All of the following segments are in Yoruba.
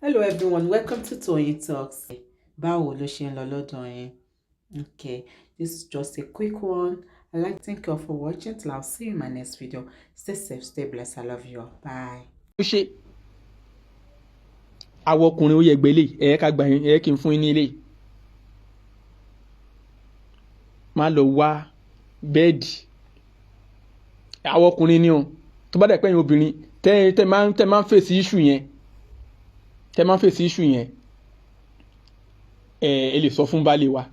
Hello everyone, welcome to Toyeen Talks. Báwo ló ṣe ń lọ lọ́dọ̀ yín? Okay, this is just a quick one. I'd like to thank you all for watching. Till I'll see you in my next video. Stay safe, stay blessed. I love you all. Bye. ó ṣe àwọn ọkùnrin ó yẹ gbé lè ẹ ká gbà yín ẹ kí n fún yín ní ilé má lọ wá bẹ́ẹ̀dì àwọn ọkùnrin ni o tó bá dẹ̀ pẹ́yìn obìnrin tẹ́ máa ń fèsì issue yẹn ẹ lè sọ fún baálé wa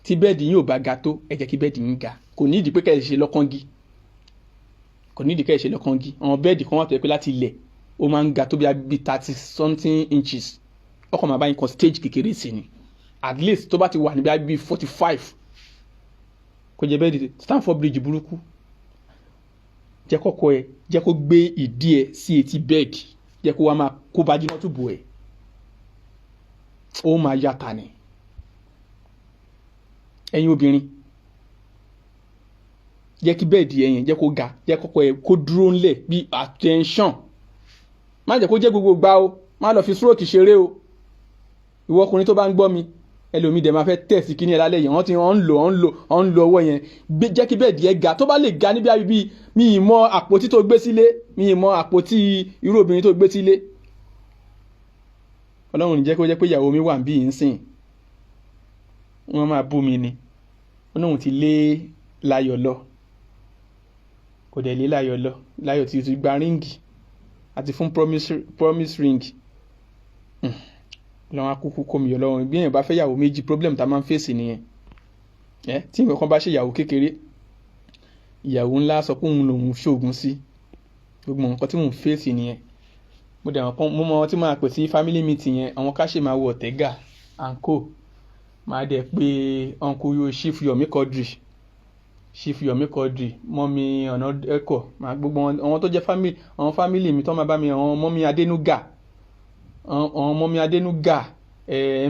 tí bẹ́ẹ̀dì yín ò bá ga tó ẹ jẹ́ kí bẹ́ẹ̀dì yín ga kò ní ìdí pé kẹ́ ẹ ṣe lọ́kàngí àwọn bẹ́ẹ̀dì kan wà tó yẹ pé láti ilẹ̀ ó máa ń ga tó bí 30 something inches ọkọ̀ máa bá yín kan stage kékeré sí ni at least tó bá ti wà níbi bí 45 kò jẹ́ bẹ́ẹ̀dì Stamford Bridge burúkú jẹ́ kọ́kọ́ ẹ jẹ́ kó gbé ìdí ẹ sí etí bẹ́ẹ̀dì jẹ́ kó wá máa kó bá jiná tó bò ẹ ó máa yàtà ni ẹ̀yin obìnrin jẹ́ kí bẹ́ẹ̀dì ẹ̀yìn jẹ́ kó ga jẹ́ kọ́kọ́ ẹ kó dúró ńlẹ̀ bí attention má jẹ́ kó jẹ́ gbogbo gbà o má lọ fi stroke ṣeré o ìwọ ọkùnrin tó bá ń gbọ́ mi ẹlòmíì dẹ̀ máa fẹ́ tẹ̀ sí kíní ẹ̀ lálẹ́ yẹn wọ́n ń lo ọwọ́ yẹn jẹ́ kí bẹ́ẹ̀dì ẹ ga tó bá lè ga níbi àbí mi ì mọ àpótí tó gbé sílé mi ì mọ àpótí irú obìnrin tó gbé sílé ọlọ́run ní jẹ́ kó jẹ́ pé ìyàwó mi wà ń bí yìí ń sìn wọ́n máa bú mi ni ọlọ́run ti lé Láyọ̀ lọ kò dẹ̀ lé Láyọ̀ lọ Láyọ̀ ti gba ríǹgì àti fún promise ring lọ́wọ́n akúkú kó mi yọ lọ́wọ́ bí èèyàn bá fẹ́ yàwó méjì problem tá a máa ń fèsì nìyẹn tí ìwé kan bá ṣe ìyàwó kékeré ìyàwó ńlá sọ pé òun lòun ṣoògùn sí gbogbo nǹkan tí mò ń fèsì nìyẹn mo dẹ̀ mo mọ tí máa pè sí family meeting yẹn àwọn ká ṣe máa wọ Ọ̀tẹ́gà àǹkó máa dẹ̀ pé uncle yóò Chief Yomi Quadri mọ́mí ọ̀nà ẹ̀kọ́ gbogbo àwọn tó jẹ́ family mi tó máa bá mi àwọn mọ́mí Adénúgà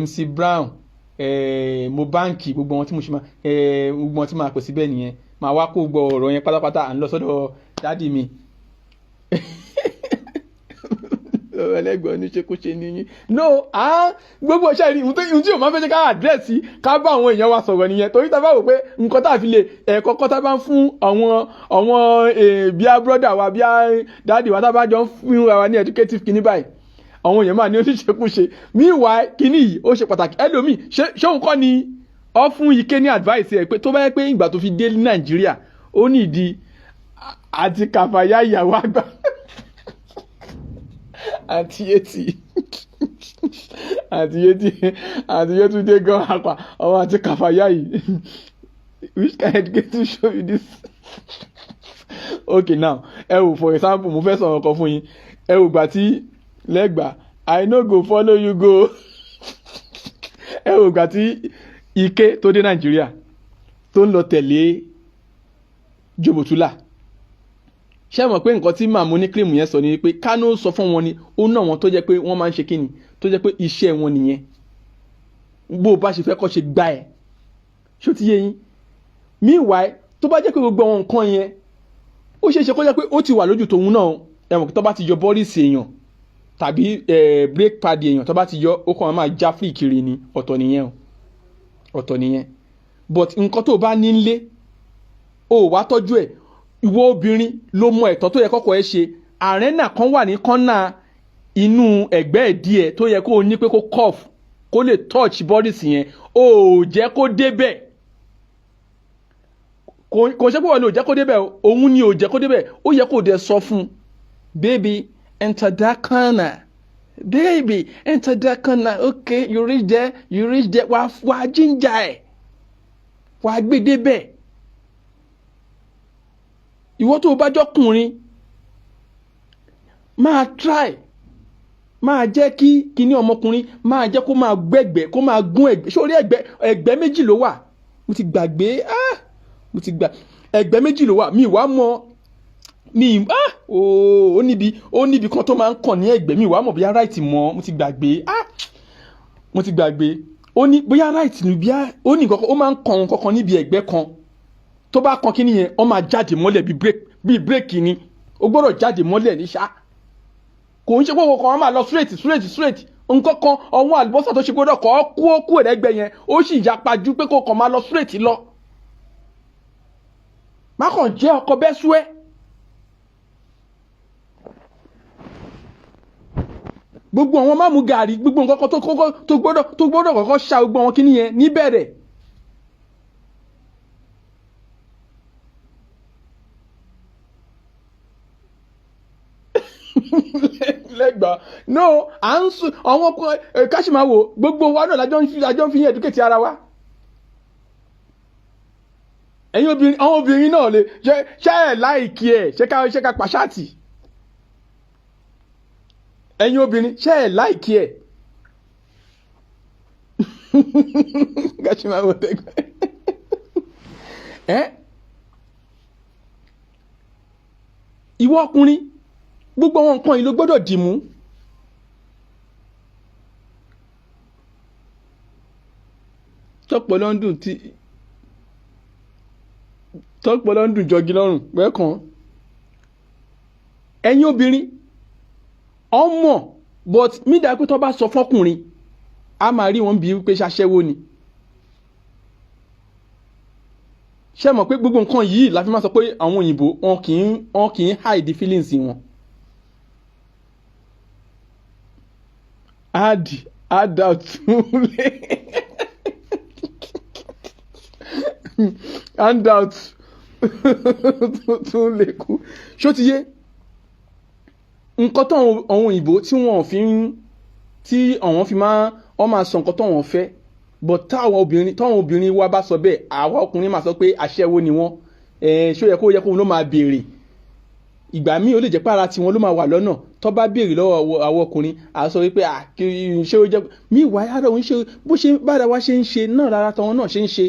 MC Brown Mobanki gbogbo wọn tí mo ṣe máa gbogbo wọn tí máa pè síbẹ̀ nìyẹn máa wá kó gbọ́ ọ̀rọ̀ yẹn pátápátá à ń lọ sọ́dọ̀ dádì mi ẹlẹgbẹ́ oníṣekúṣe nìyí gbogbo iṣẹ́ rí ohun tí yóò máa fẹ́ jẹ́ ká àdírẹ́sì ká bá àwọn èèyàn wa sọ̀rọ̀ nìyẹn torí tá a bá wò pé nǹkan tá a fi lè kọ́kọ́ tá a bá ń fún àwọn bíá brọ́dà wa bíá dáàdì wa tá a bá jọ ń fún wa ní educative kìíní báyìí àwọn èèyàn máa ní oníṣekúṣe meanwhile kìíní yìí ó ṣe pàtàkì ẹlòmíì ṣé òun kọ́ ni ọ fún ike ní advice ẹ pé tó bá yẹ pé ìgbà tó fi dé Nàìjíríà ó ní ìdí àti kàfàyà ìyàwó àgbà àti Yétúndé gan apá ọmọ àti kàfàyà yìí which kind of education show you this okay now for example mo fẹ́ sọ̀rọ̀ kan fún yín gbà tí lẹ́gbà I no go follow you go gbà tí Ike tó dé Nàìjíríà tó ń lọ tẹ̀lé Jòbótúlà ṣé mọ̀ pé nǹkan tí màmú ní cream yẹn sọ ni pé Kánò sọ fún wọn ni ó ná wọn tó jẹ́ pé wọ́n máa ń ṣe kíni tó jẹ́ pé iṣẹ́ wọn nìyẹn bó o bá ṣe fẹ́ kọ́ ṣe gbá ẹ̀ ṣó ti yé yín meanwhile tó bá jẹ́ pé gbogbo àwọn nǹkan yẹn ó ṣeé ṣe kó jẹ́ pé ó ti wà lójú tòun náà ẹ̀wọ̀n tó bá ti yọ bọ́ọ̀lìsì èèyàn tàbí brake pad èèyàn tó bá ti yọ ó kàn máa já free kiri ni ọ̀tọ̀ nìyẹn but nǹkan tó bá ní nílé ó wá tọ́jú ẹ̀ ìwọ obìnrin ló mọ ẹ̀tọ́ tó yẹ kọ́kọ́ ẹ ṣe àrẹ́nà kan wà ní kọ́nà inú ẹ̀gbẹ́ ẹ̀dí ẹ̀ tó yẹ kó o ní pé kó cough kó lè touch bodies yẹn ó jẹ́ kó débẹ̀ kò ṣe pé wọ́n lè jẹ́ kó débẹ̀ òun ni ò jẹ́ kó débẹ̀ ó yẹ kó dẹ̀ sọ fún baby enter that corner okay you reach there wàá jíjà ẹ̀ wàá gbé débẹ̀. Ìwọ tó bá jọkùnrin máa try máa jẹ́ kí kíní ọmọkùnrin máa jẹ́ kó máa gbẹ̀gbẹ́ kó máa gún ẹ̀gbẹ́ sórí ẹ̀gbẹ́ méjì ló wà mo ti gbàgbé ẹ̀gbẹ́ méjì ló wà mi wá mọ̀ ó níbi kan tó máa ń kàn ní ẹ̀gbẹ́ mi wá mọ̀ bóyá right mọ́ mo ti gbàgbé ó ní bóyá right ni bóyá ó ní nǹkan ó máa ń kàn kankan níbi ẹ̀gbẹ́ kan tó bá kan kíní yẹn ó máa jáde mọ́lẹ̀ bí bírèkì ni ó gbọ́dọ̀ jáde mọ́lẹ̀ ní ṣá kò ń ṣe pé kò kàn máa lọ straight nǹkan kan ọ̀wọ́n àlùbọ́sà tó ṣe gbọ́dọ̀ kọ́ kú ẹ̀rẹ́gbẹ́ yẹn ó sì yapa ju pé kó kàn máa lọ straight lọ. má kàn jẹ́ ọkọ bẹ́ẹ̀ sú ẹ́. gbogbo àwọn máàmù gàrí gbogbo nǹkan kan tó gbọ́dọ̀ kọ́kọ́ ṣá gbogbo àwọn kíní yẹn níbẹ̀rẹ̀. lẹ́gbàá no à ń sùn àwọn káṣímáwò gbogbo wa náà lájọ́ ń fi yẹn educate ara wa. ẹ̀yin obìnrin àwọn obìnrin náà lè ṣe ẹ̀ láìkí ẹ̀ ṣe ká pàṣátì. ẹ̀yin obìnrin ṣe ẹ̀ láìkí ẹ̀. káṣímáwò tẹ́gbẹ́. ìwọ ọkùnrin gbogbo àwọn nǹkan yìí ló gbọ́dọ̀ dì mú. tọ́pọ̀ lọ́ndún jọgi lọ́rùn pẹ́ẹ́kan. ẹ̀yin obìnrin ọmọ but mídà pé tó bá sọ fọ́kùnrin a máa rí wọn bí pé ṣaṣẹ́wó ni. ṣé mọ̀ pé gbogbo nǹkan yìí la fi máa sọ pé àwọn òyìnbó wọn kì í hide feelings wọn. handout handout tún lè kú ṣó ti yé nǹkan tó àwọn òyìnbó tí àwọn fi máa sọ nǹkan tó àwọn fẹ́ but táwọn obìnrin wa bá sọ bẹ́ẹ̀ àwa ọkùnrin máa sọ pé aṣẹ́wó ni wọ́n ṣó yẹ kó ló máa béèrè ìgbà míì ó lè jẹ́ pé ara tiwọn ló máa wà lọ́nà tó bá béèrè lọ́wọ́ àwọn ọkùnrin à sọ wípé ṣé ó jẹ́ mí ìwà ara òun ṣe bó ṣe bára wa ṣe ń ṣe náà lára tàwọn náà ṣe ń ṣe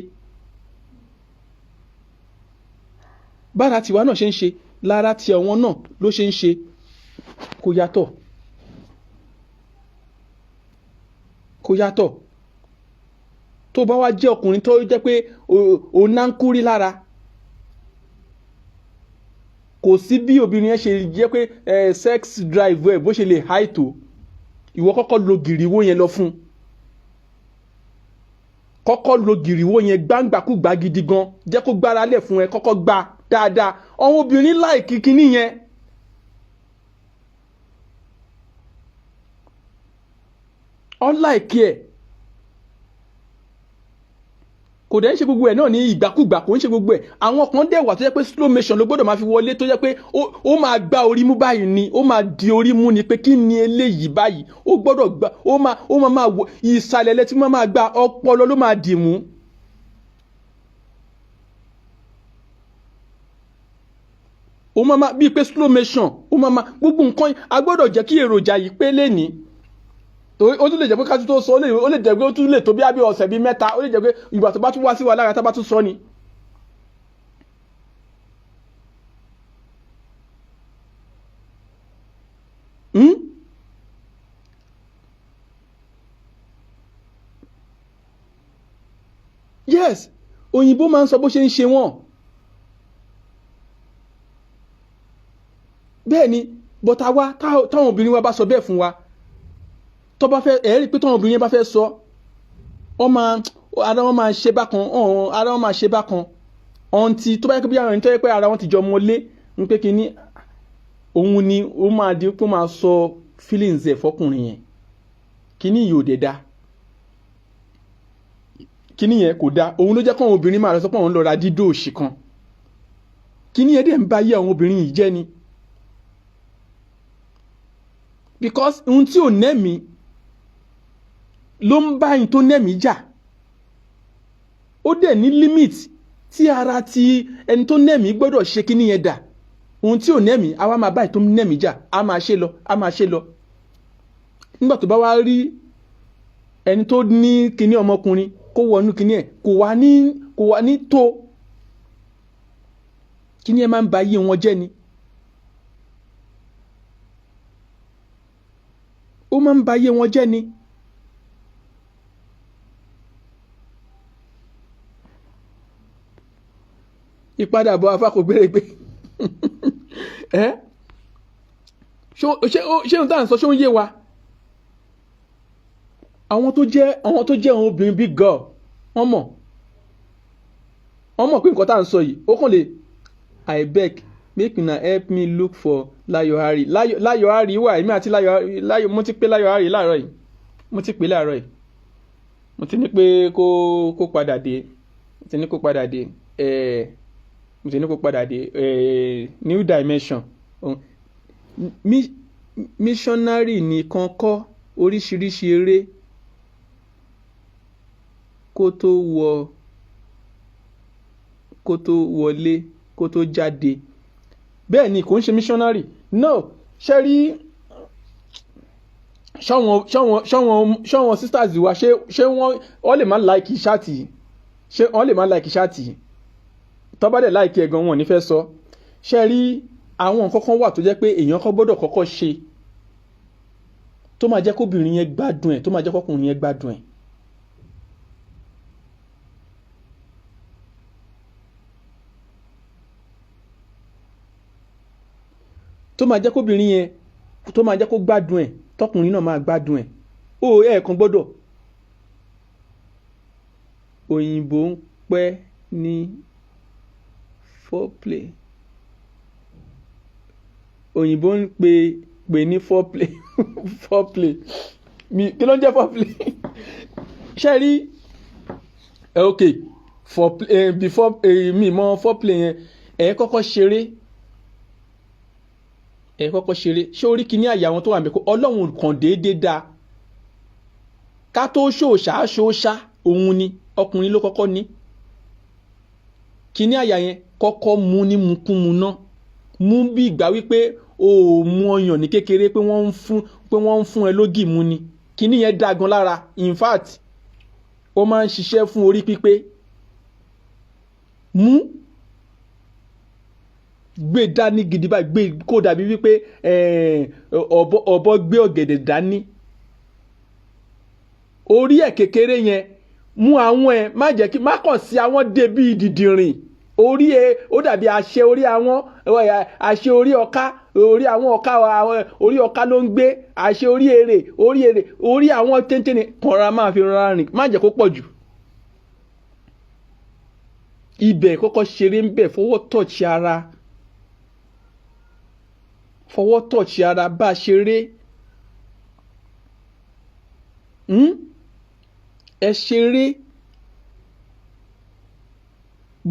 bára tiwa náà ṣe ń ṣe lára tí àwọn náà ló ṣe ń ṣe kò yàtọ̀ tó bá wá jẹ́ ọkùnrin tó jẹ́ pé òun náà ń kúrí lára kò sí bí obìnrin yẹn ṣe jẹ́ pé sex drive ẹ̀ bó ṣe lè high tó ìwọ kọ́kọ́ lo gìrìwó yẹn lọ fún kọ́kọ́ lo gìrìwó yẹn gbàǹgbàkúgbà gidi gan jẹ́ kó gbára lẹ̀ fún ẹ kọ́kọ́ gbà dáadáa àwọn obìnrin láìkí kíní yẹn láìkí ẹ̀ kò dẹ̀ ń ṣe gbogbo ẹ̀ náà ní ìgbàkúgbà kò ń ṣe gbogbo ẹ̀ àwọn kan dẹ̀ wà tó jẹ́ pé slow motion ló gbọ́dọ̀ máa fi wọlé tó jẹ́ pé ó máa gbá orí mú báyìí ni ó máa di orí mú ni pé kí ni eléyìí báyìí ó gbọ́dọ̀ gbá ó máa wọ ìsàlẹ̀ lẹ́tí máa gbá ọpọlọ ló máa dì mú. ó máa bíi pé slow motion ó máa gbogbo nǹkan a gbọ́dọ̀ jẹ́ kí èròjà yìí pé lẹ́ni ó tún lè jẹ́ pé kájú tó sọ ó lè jẹ́ pé ó tún lè tó bí abẹ́ ọ̀sẹ̀ bíi mẹ́ta ó lè jẹ́ pé ìgbà tó bá tún wá sí wa lára tá bá tún sọ ni. Yes òyìnbó máa ń sọ bó ṣe ń ṣe wọ́n bẹ́ẹ̀ ni bọ́tà wa táwọn obìnrin wa bá sọ bẹ́ẹ̀ fún wa tó bá fẹ́ ẹ̀rí pé táwọn obìnrin yẹn bá fẹ́ sọ ara wọn máa ṣe bákan ọ̀ǹtí tó bá yẹ kó bí àwọn ẹni tó yẹ pé ara wọn ti jọ mọ́lé ń pé kínní òun ni ó máa di pé ó máa sọ feelings ẹ̀ fọkùnrin yẹn kínní yìí ò dé dá kínní yẹn kò dá òun ló jẹ́ kó àwọn obìnrin máa lọ sọ pé àwọn lọ ra dídò òṣì kan kínní yẹn dẹ̀ ń bá yé àwọn obìnrin yìí jẹ́ ni because ohun tí ò nẹ́mi ló ń bá yín tó nẹ́mi jà ó dẹ̀ ní limit tí ara ti ẹni tó nẹ́mi gbọ́dọ̀ ṣe kínní yẹn dà ohun tí ò nẹ́mi àwa máa báyìí tó nẹ́mi jà á máa ṣe lọ nígbà tó bá wá rí ẹni tó ní kínní ọmọkùnrin kó wọnú kínní ẹ̀ kò wá ní tó kínní ẹ̀ máa ń ba ayé wọn jẹ́ ni ó máa ń ba ayé wọn jẹ́ ni. ìpadàbọ̀ afákò gbérégbé ṣé ohun tá à ń sọ ṣé ó ń yé wa àwọn tó jẹ́ àwọn obìnrin big girl wọ́n mọ̀ pé nǹkan tá à ń sọ yìí ó kàn lè I beg make una help me look for Layo Hari. Layo Hari wà èmi àti Layo mo ti pè Layo Hari láàárọ̀ yìí mo ti ní pé kó padà dé New Dimension missionary nìkan kọ́ oríṣiríṣi eré kó tó wọlé kó tó jáde bẹ́ẹ̀ ni kò ń ṣe missionary no ṣe rí ṣọ́wọ́n sisters wa ṣé wọ́n lè má like ṣáàtì tó bá dẹ̀ like ẹ̀gan wọn ní fẹ́ sọ ṣe rí àwọn nǹkan kan wà tó jẹ́ pé èèyàn kan gbọ́dọ̀ kọ́kọ́ ṣe tó máa jẹ́ kóbìnrin yẹn gbádùn ẹ̀ tó máa jẹ́ kọ́kùnrin yẹn gbádùn ẹ̀. tó máa jẹ́ kóbìnrin yẹn tó máa jẹ́ kó gbádùn ẹ̀ tọkùnrin náà máa gbádùn ẹ̀ ẹ̀ẹ̀kan gbọ́dọ̀ òyìnbó ń pẹ́ ní foreplay òyìnbó ń pè ní foreplay kí ló ń jẹ́ foreplay ṣe rí ok before mi mọ foreplay yẹn kọ́kọ́ ṣeré ṣé orí kìíní àyà wọn tó wà mẹ́kọ́ ọlọ́run kàn déédéé dáa ká tó ṣòṣà òun ni ọkùnrin ló kọ́kọ́ ní kìíní àyà yẹn kọ́kọ́ mú ní mukúmu náà mú bí ìgbà wípé o ò mú ọyàn ní kékeré pé wọ́n ń fún ẹ lógì mú ni kìíní yẹn dáa gan lára in fact ó máa ń ṣiṣẹ́ fún orí pípé mú gbé dání gidi báyìí gbé kó dàbí wípé ọ̀bọ gbé ọ̀gẹ̀dẹ̀ dání orí ẹ̀ kékeré yẹn mú àwọn má kàn sí àwọn débi dìdìrìn orí ẹ̀ ó dàbí àṣẹ orí àwọn àṣẹ orí ọ̀ká orí àwọn ọ̀ká orí ọ̀ká ló ń gbé àṣẹ orí èrè orí àwọn téńténi kànra máa fi rọra rìn má jẹ́ kó pọ̀ jù ibẹ̀ kọ́kọ́ ṣeré ń bẹ̀ fọwọ́ tọ̀ọ̀ṣì ara bá a ṣeré ẹ ṣeré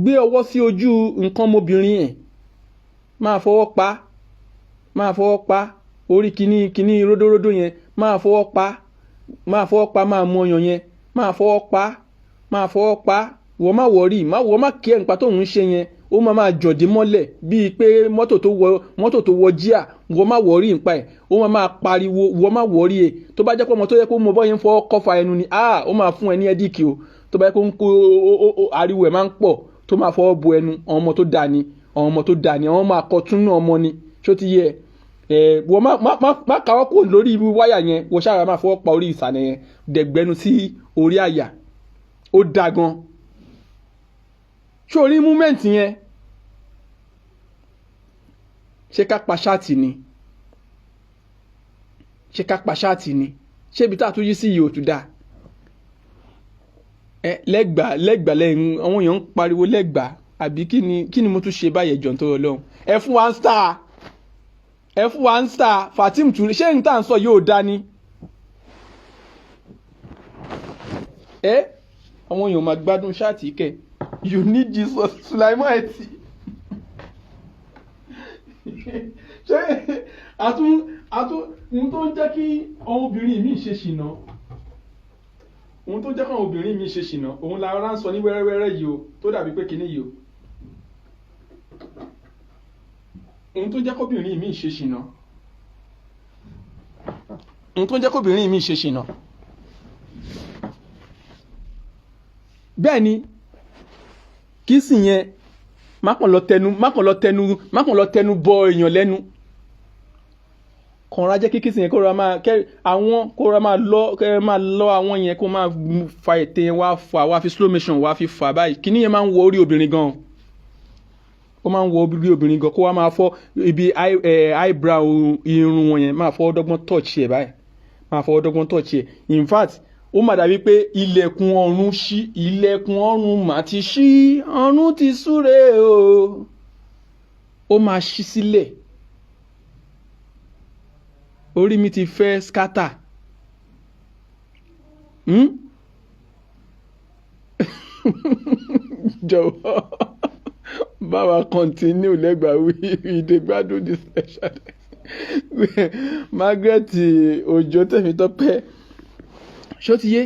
gbé ọwọ́ sí ojú nǹkan ọmọbìnrin ẹ̀ máa fọwọ́ pa orí kíní ródóródó yẹn máa fọwọ́ pa máa mú ọyàn yẹn máa fọwọ́ pa wọ́n má wọ́rí wọ́n má kí ẹ̀ nípa tóun ń ṣe yẹn ó máa jọ̀dí mọ́lẹ̀ bíi pé mọ́tò tó wọ jíà wọ́n má wọ́rí nípa ẹ̀ ó máa pariwo wọ́n má wọ́rí ẹ̀ tó bá jẹ́ pé ọmọ tó yẹ kó mọ bọ́yẹn fọ́ kọ́fà ẹnu ni ó máa fún ẹ ní ẹ́díkì o tó bá yẹ kó ń kó ariwo ẹ̀ máa ń pọ̀ tó máa fọwọ́ bo ẹnu àwọn ọmọ tó dà ní àwọn máa kọ túnú ọmọ ni ṣó ti yẹ wọ́n má káwọ́ kò lórí wáyà yẹn wọ́n ṣáà máa fọwọ́ pa orí ìsàlẹ̀ yẹn dẹ̀gbẹ́nu sí orí àyà ó da gan ṣó rí múmẹ́ǹtì yẹn ṣé ká pa ṣáàtì ni ṣé ibi tá a tún yí sí yìí ò tún dáa lẹ́gbàá lẹ́yìn àwọn èèyàn ń pariwo lẹ́gbàá àbí kí ni mo tún ṣe báyẹn jọ̀ nítorí Ọlọ́run ẹ fún wa ń star Fatim Ture ṣé n tá à ń sọ yóò dá ni àwọn èèyàn máa gbádùn ṣáàtì kẹ you need Jesus Sulaiman ẹtì ṣé ohun tó ń jẹ́ kí obìnrin mi ṣe ṣìnà òun la rán sọ ní wẹ́rẹ́wẹ́rẹ́ yìí o tó dàbí pé kinní yìí o ohun tó jẹ́ kóbìnrin mi ṣe ṣìnà bẹ́ẹ̀ ni kí sì yẹn má kàn lọ tẹnu bọ èèyàn lẹ́nu kàn ra jẹ́ kí sì yẹn kó ra máa lọ àwọn yẹn kó máa fa ètè yẹn wá fi slow motion wá fi fà báyìí kí ni yẹn máa ń wọ orí obìnrin gan ó máa ń wọ orí obìnrin gan kó wá máa fọ ibi eyebrow irun wọn yẹn máa fọwọ́ dọ́gbọ́n touch ẹ̀ báyìí in fact ó mà dàbí pé ilẹ̀kùn ọ̀run ṣí, ilẹ̀kùn ọ̀run mà ti ṣí, ọ̀run ti súre o, ó máa ṣí sílẹ̀. Orí mi ti fẹ́ scatter. Jọ̀wọ́ bá wa continue lẹ́gbàá ìdègbàdùn discussion. Margaret Òjó Tẹ̀mítọ́pẹ́, ṣó ti yé?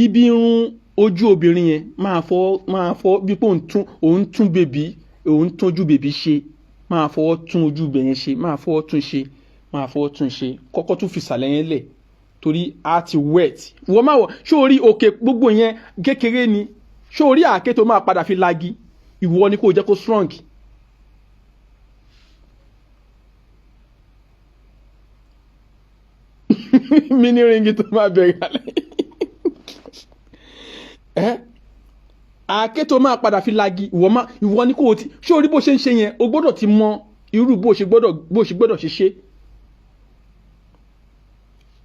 Ibi irun ojú obìnrin yẹn máa fọ́ bí pé òun tún bèbí, òun tọ́jú bèbí ṣe, máa fọwọ́ tún ojú ibẹ̀ yẹn ṣe, máa fọwọ́ tún ṣe, kọ́kọ́ tún fi sàlẹ̀ yẹn lẹ̀ torí a ti wet. Wọ́n máa wọ̀, ṣó orí òkè gbogbo yẹn kékeré ni, ṣó orí àáké tó máa padà fi lagi, ìwọ ni kò jẹ́ kó strong. Mini ringi tó máa bẹ̀rẹ̀ alẹ́. Àáké tó máa padà fi lagi, ìwọ ni kò ti, ṣó orí bó ṣe ń ṣe yẹn, o gbọ́dọ̀ ti mọ irú bó ṣe gbọ́dọ̀ ṣe ṣe.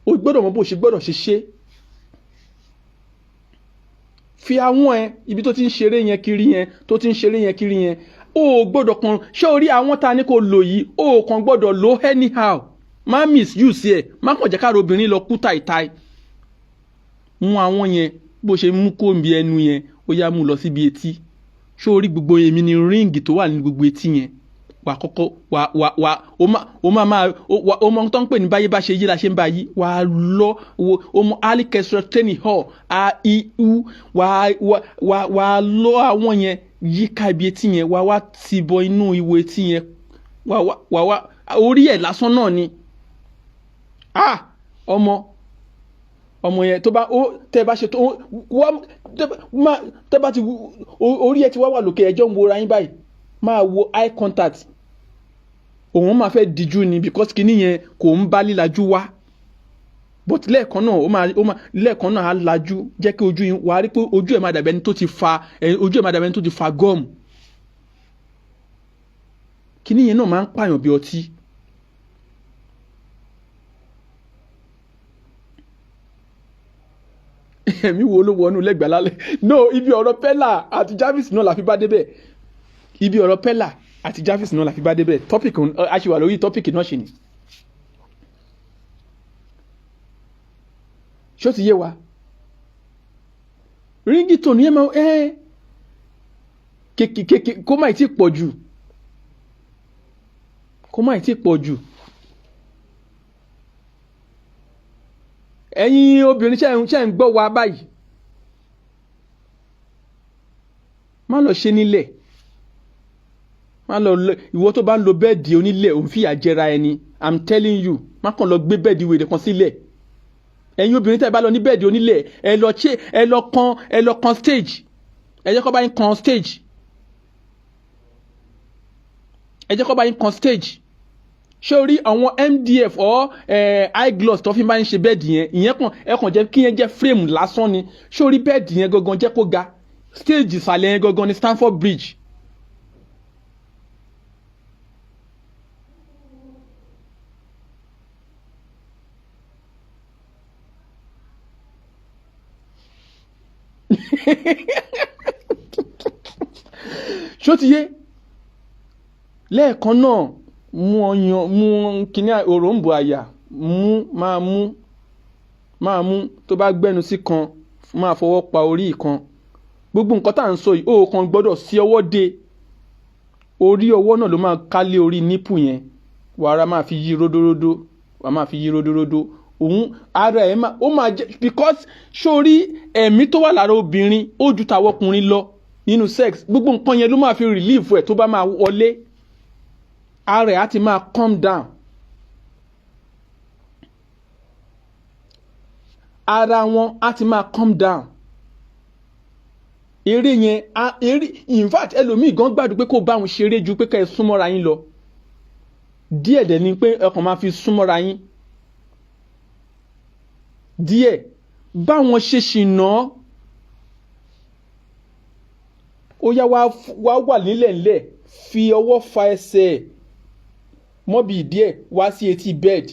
O gbọ́dọ̀ mọ bó ṣe gbọ́dọ̀ ṣe ṣe. Fi àwọn ẹ ibi tó ti ń ṣeré yẹn kiri yẹn, o gbọ́dọ̀ kan, ṣé orí àwọn ta ni kò lò yìí, o kàn gbọ́dọ̀ lò anyhow. Má misuse ẹ, má kàn jẹ́ káàró obìnrin lọ kú tàìtàì. Mú àwọn yẹn bó ṣe mú kó mi ẹnu yẹn, ó yá mú lọ síbi etí. Ṣé orí gbogbo èmi ni ríǹgì tó wà ní gbogbo etí yẹn? Wà kọ́kọ́ o mọ tó ń pè ní báyé bá ṣe yí la ṣe ń bá yí. Wà á lọ o mọ alikẹsọ tẹ́nì hall a i u wà á lọ àwọn yẹn yíká ibi etí yẹn, wà wá ti bọ inú ihò etí yẹn, wà orí ẹ̀ lásán náà ni. Ọmọ yẹn tó bá tẹ́ bá ṣe tó tẹ́ bá ti orí ẹ̀ ti wá wà lókè, ẹjọ́ ń wo ra yín báyìí, máa wo eye contact. Òun máa fẹ́ díjú ni because kinní yẹn kò ń bá lílajú wá, but lẹ́ẹ̀kan náà á lajú, jẹ́ kí ojú yín wà á rí pé ojú ẹ̀ máa dàbí ẹni tó ti fa gum. Kinní yẹn náà máa ń pààyàn bí ọtí. Ẹ̀mí wo ló wọnú lẹ́gbàá lálẹ́? No, ibi ọ̀rọ̀ Pella àti Jarvis náà la fi bá débẹ̀. Ibi ọ̀rọ̀ Pella àti Jarvis náà la fi bá débẹ̀. Topic aṣèwà lórí topic náà ṣe ni. Ṣó ti yé wa? Ringtone ní ẹ máa kéèké kó má ì tí pọ̀ jù. Ẹ̀yin obìnrin ṣe ń gbọ́ wa báyìí. Má lọ ṣe nílẹ̀. Ìwọ tó bá ń lo bẹ́ẹ̀dì onílẹ̀ òun fìyà jẹra ẹni. I'm telling you, má kàn lọ gbé bẹ́ẹ̀dì wèrè kan sílẹ̀. Ẹ̀yin obìnrin tẹ́ bá lọ ní bẹ́ẹ̀dì onílẹ̀, ẹ lọ kan stage. Ẹ jẹ́ kó bá yín kan stage. Ṣé o rí àwọn MDF or eyeglass tó fi máa ń ṣe bẹ́ẹ̀dì yẹn, ìyẹn ẹ kàn jẹ́ kí yẹn jẹ́ frame lásán ni. Ṣé o rí bẹ́ẹ̀dì yẹn gangan jẹ́ kó ga? Stage ìsàlẹ̀ yẹn gangan ni Stamford Bridge. Ṣó ti yé? Lẹ́ẹ̀kan náà mú kíní òróǹbó àyà, máa mú tó bá gbẹ́nu sí kan, máa fọwọ́ pa orí kan. Gbogbo nǹkan tá à ń sọ yìí, ó kàn gbọ́dọ̀ sí ọwọ́ dé. Orí ọwọ́ náà ló máa kálé orí nípù yẹn. Wàrà máa fi yí ródóródó. Òun ara ẹ̀ ó máa jẹ́ because sórí ẹ̀mí tó wà lára obìnrin ó ju tàwọn ọkùnrin lọ nínú sex. Gbogbo nǹkan yẹn ló máa fi relieve ẹ̀ tó bá máa wọlé. Ara ẹ̀ á ti máa calm down. Ara wọn á ti máa calm down. Eré yẹn in fact ẹlòmíì gan gbádùn pé kó bá wọn ṣeré ju pé ká ẹ súnmọ́ra yín lọ. Díẹ̀ dẹ̀ ni pé ẹ kàn máa fi súnmọ́ra yín. Díẹ̀ bá wọn ṣe ṣìnà. Ó yá wá wà nílẹ̀ fi ọwọ́ fa ẹsẹ̀ mọ́bì díẹ̀ wá sí etí bed.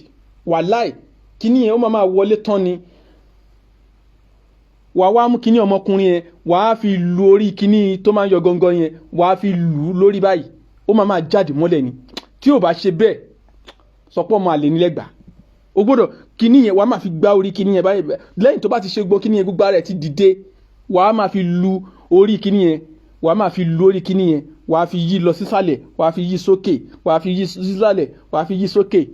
Wàláì kíní yẹn ó máa wọlé tán ni wàá wá mú kíní ọmọkùnrin yẹn wàá fi lu orí kíní tó máa ń yọ gangan yẹn wàá fi lù ú lórí báyìí ó máa jáde mọ́lẹ̀ ni tí ò bá ṣe bẹ́ẹ̀ sọpọ́ máa lè nílẹ̀gbà o gbọ́dọ̀ kíní yẹn wàá máa fi gbá orí kíní yẹn báyìí lẹ́yìn tó bá ti ṣe gbọ́ kíní yẹn gbogbo ara ẹ̀ ti dìde wàá máa fi lu orí kíní yẹn wàá máa fi lu orí kíní yẹn wàá fi yí lọ sísàlẹ̀ wàá fi yí sókè wàá fi yí sísàlẹ̀ wàá fi yí sókè.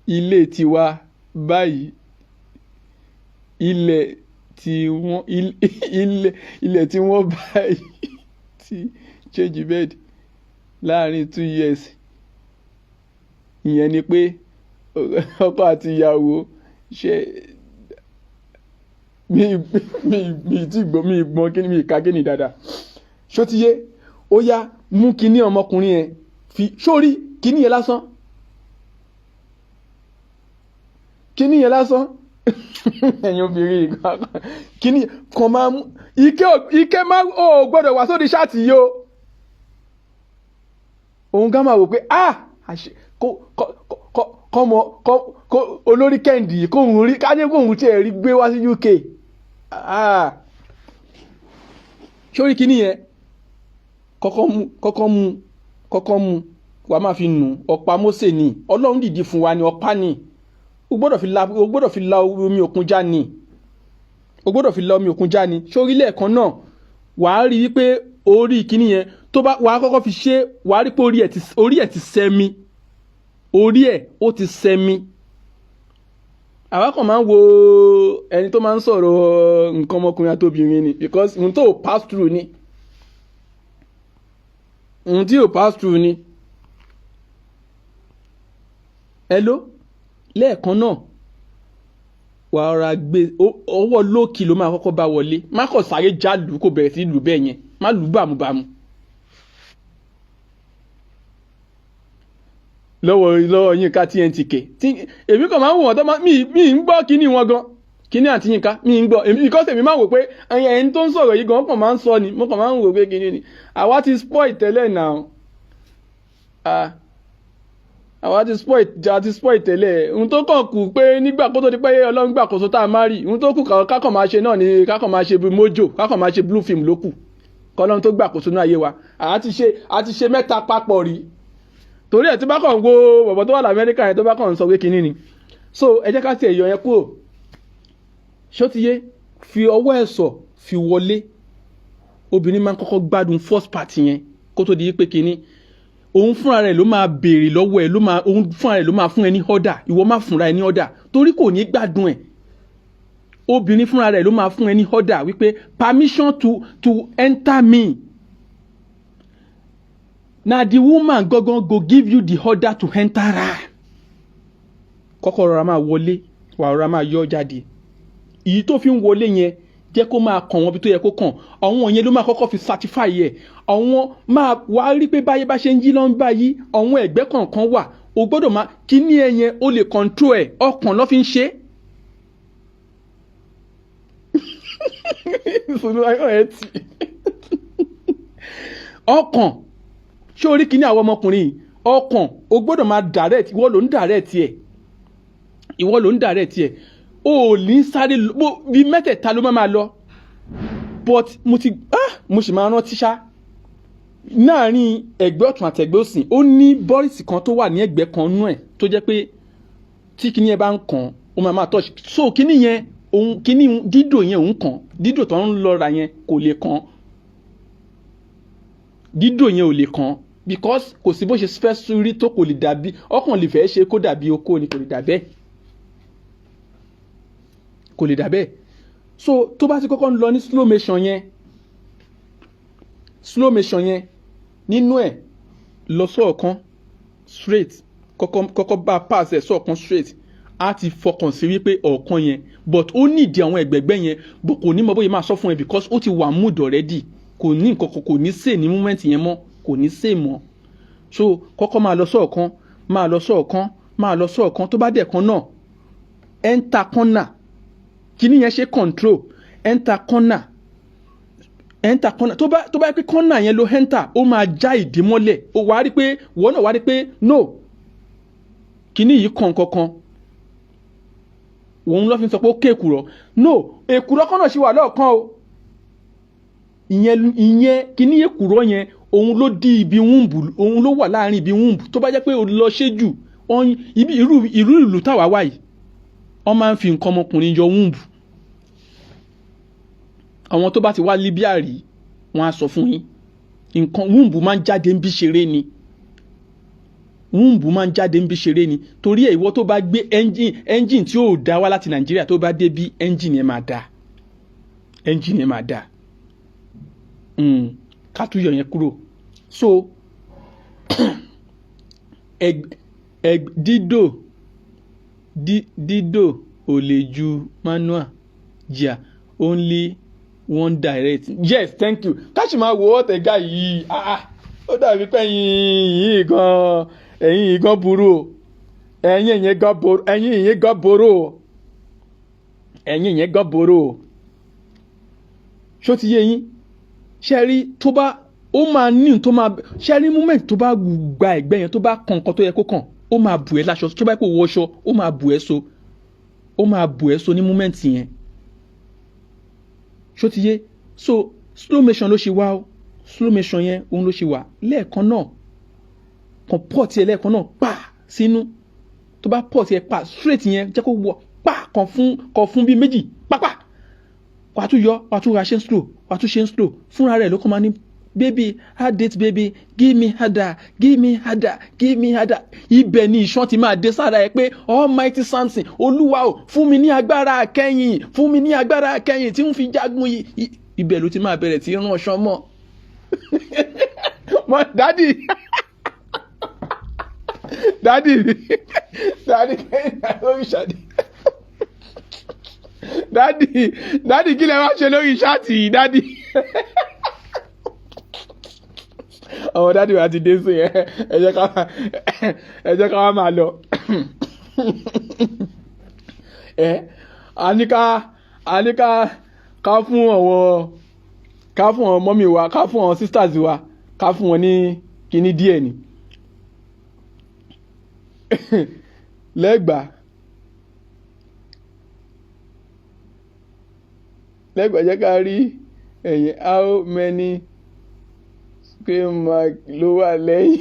ilé tiwa báyìí ilẹ̀ tí wọ́n báyìí ti change bed láàrin 2 years ìyẹn ni pé ọkọ àti ìyàwó ṣe mi gbọ́n kí ni mi ka kí ni dáadáa ṣó ti yé ó yá mú kíní ọmọkùnrin yẹn fi sórí kíní yẹn lásán ẹ̀yin obìnrin kíní kan máa mú ike máa ó gbọ́dọ̀ wá sórí ṣáàtì yìí o òun ká máa wò pé olórí kẹ́hìndì kóhun rí kájẹ́ kóhun tí ẹ̀ rí gbé wá sí UK sórí kíní yẹn kọ́kọ́ mú wàá máa fi nù ọ̀pá Mósè ni Ọlọ́run dìdí fún wa ni ọ̀pá ni o gbọ́dọ̀ fi la omi òkun já ni sórí lẹ́ẹ̀kan náà wàá rí wípé orí kíní yẹn tó bá wàá kọ́kọ́ fi ṣe wàá rí pé orí ẹ̀ ti sẹ́mi orí ẹ̀ ó ti sẹ́mi àwa kàn máa ń wo ẹni tó máa ń sọ̀rọ̀ nǹkan ọmọkùnrin àtobìnrin ni because ohun tó pass through ni ohun tí ò pass through ni hello lẹ́ẹ̀kan náà wà ọ̀rá gbé ọwọ́ lókì ló máa kọ́kọ́ bá wọlé má kàn sáré já lù kó bẹ̀rẹ̀ sí lù bẹ́ẹ̀ yẹn má lù bàmùbàmù lọ́wọ́ Yínká TNTK èmi kàn máa ń wò wọ́n tó máa mi ń gbọ́ kíní wọn gan kíní àti Yínká mi ń gbọ́ because èmi máa ń wò pé ẹni tó ń sọ̀rọ̀ yìí gan kàn máa ń sọ ni mo kàn máa ń wò pé kíní ni àwa ti spoil tẹ́lẹ̀ náà àwa ti spoil tẹ́lẹ̀ ohun tó kàn kù pé nígbà kó tó di pé Ọlọ́run gbàkóso tá a máa rí ohun tó kù kákàn máa ṣe náà ni kákàn máa ṣe mojo kákàn máa ṣe blue film ló kù kọ́lọ́run tó gbàkóso náà ayé wa a ti ṣe mẹ́ta papọ̀ rí torí ẹ̀ tí bá kàn wo bọ̀bọ̀ tó wà l'Amẹ́ríkà yẹn tó bá kàn sọ pé kinní ni so ẹ jẹ́ ká tiẹ̀ yọ yẹn kúrò ṣó ti yé fi ọwọ́ ẹ̀sọ̀ fi wọlé obìnrin máa ń kọ́kọ́ gbádùn first part yẹn kó tó di pé kinní òun fúnra rẹ̀ ló máa béèrè lọ́wọ́ ẹ̀ òun fúnra rẹ̀ ló máa fún ẹ ní order ìwọ má fúnra ẹ ní order torí kò ní gbádùn ẹ̀ obìnrin fúnra rẹ̀ ló máa fún ẹ ní order wípé permission to enter me na the woman gangan go give you the order to enter her kọ́kọ́ rọra máa wọlé wà rọra máa yọ jáde èyí tó fi ń wọlé yẹn jẹ́ kó máa kàn wọ́n bí tó yẹ kó kàn àwọn yẹn ló máa kọ́kọ́ fi certify yẹ àwọn máa wá rí pé báyé bá ṣe ń jí lọ́n báyìí àwọn ẹ̀gbẹ́ kọ̀ọ̀kan wà o gbọ́dọ̀ máa kíní ẹ yẹn o lè control ẹ̀ ọkàn ló fi ń ṣe ọkàn ṣé orí kíní àwọn ọmọkùnrin yìí ọkàn o gbọ́dọ̀ máa direct ìwọ ló ń direct ẹ̀ o ní sáré bí mẹ́tẹ̀ẹ̀ta ló máa lọ but mo sì máa rántí ṣá láàrin ẹgbẹ́ ọ̀tún àtẹ̀gbẹ́ òsì ó ní bọ́rìsì kan tó wà ní ẹgbẹ́ kan nú ẹ̀ tó jẹ́ pé tí kíní yẹn bá ń kàn ó máa touch so kíní yẹn kíní dídò yẹn òun kàn dídò tó ń lọ́ra yẹn kò lè kàn dídò yẹn ò lè kàn because kò sí bó ṣe fẹ́ sórí tó kò lè dàbí ọkàn lè fẹ́ ṣe kó dàbí okó ni kò lè dàbẹ́ so tó bá ti kọ́kọ́ ń lọ ní slow motion yẹn nínú ẹ̀ lọ sọ́ọ̀kan straight kọ́kọ́ bá pass ẹ̀ sọ́ọ̀kan straight á ti fọkàn sí wípé ọ̀kan yẹn but ó nídìí àwọn ẹ̀gbẹ̀gbẹ́ yẹn but kò ní mọ bóyá máa sọ fún ẹ because ó ti wà mood already kò ní nǹkan kò ní sè ní moment yẹn mọ́ kò ní sè mọ́ so kọ́kọ́ máa lọ sọ́ọ̀kan tó bá dẹ̀ kan náà enter corner kíní yẹn ṣe control enter corner enter corner tó bá yẹ pé corner yẹn ló enter ó máa já ìdí mọ́lẹ̀ ó wá rí pé wọ́n náà wá rí pé no kíní yìí kàn kankan òun ló fi sọ pé ó ké èkùrọ́ no èkùrọ́ kan náà ṣì wà lọ́ọ̀kan o ìyẹn kíní èkùrọ́ yẹn òun ló di ibi wúńbù òun ló wà láàrin ibi wúńbù tó bá jẹ́ pé ó lọ ṣe jù ibi irú ìlú táwa wà yìí wọ́n máa ń fi nǹkan ọmọkùnrin yọ wúńbù àwọn tó bá ti wá Libya rí wọ́n á sọ fún yín nǹkan wúńbù máa ń jáde ń bí ṣeré ni wúńbù máa ń jáde ń bí ṣeré ni torí ẹ̀ ìwọ tó bá gbé ẹ́ńjìn tí ó dá wá láti Nàìjíríà tó bá dé bí ẹ́ńjìn yẹn máa dá ká tún yọ yẹn kúrò so dídò ò lè ju manual jà only one direct yes thank you káṣí máa wo ọ̀tẹ̀gá yìí ó dàbí pé ẹ̀yin gan burú o ẹ̀yin yẹn gan boró o ṣó ti yé yín ṣe rí tó bá ó máa ní tó máa ṣe rí moment tó bá gba ẹ̀gbẹ́ yẹn tó bá kan nǹkan tó yẹ kó kàn ó máa bù ẹ́ láṣọ tó bá kó wọṣọ ó máa bù ẹ́ so ní moment yẹn ṣó ti yé so slow motion ló ṣe wá o slow motion yẹn òun ló ṣe wà lẹ́ẹ̀kan náà kan pọ̀ tiẹ̀ lẹ́ẹ̀kan náà pa sínú tó bá pọ̀ tiẹ̀ pa straight yẹn jẹ́ kó wọ pa kan fún bí méjì pápá wàá tún yọ wàá tún ra ṣe ń slow wàá tún ṣe ń slow fúnra rẹ̀ ló kọ́ máa ní baby hard date baby give me harder ibẹ̀ ni ìṣàn ti máa dé sára ẹ pé almighty Samson olúwa o fún mi ní agbára akẹ́yìn tí ń fi jagun yìí ibẹ̀ ló ti máa bẹ̀rẹ̀ tí rán ọṣán mọ́ mọ́ dádì kẹ́yìn lórí ṣàdé dádì kí lẹ wá ṣe lórí ṣáàtì yìí dádì àwọn dádì wa ti dé sí ẹ jẹ́ ká wá máa lọ ká fún àwọn mọ́mì wa ká fún àwọn sisters wa ká fún wọn ní kíní díẹ̀ ni lẹ́gbàá jẹ́ ká rí ẹ̀yìn how many screen mark ló wà lẹ́yìn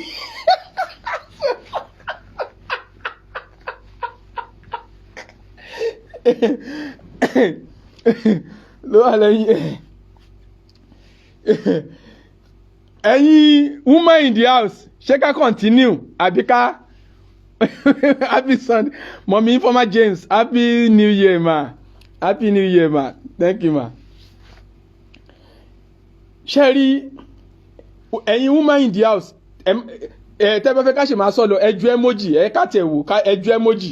ẹ̀yin woman in the house ṣé ká continue àbí ká happy Sunday mọ̀mí informer James happy new year ma thank you ma. ṣe rí ẹ̀yin woman in the house tẹ́ bá fẹ́ ká ṣe máa sọ lọ ẹjú emoji ká tẹ̀ wò ká ẹjú emoji.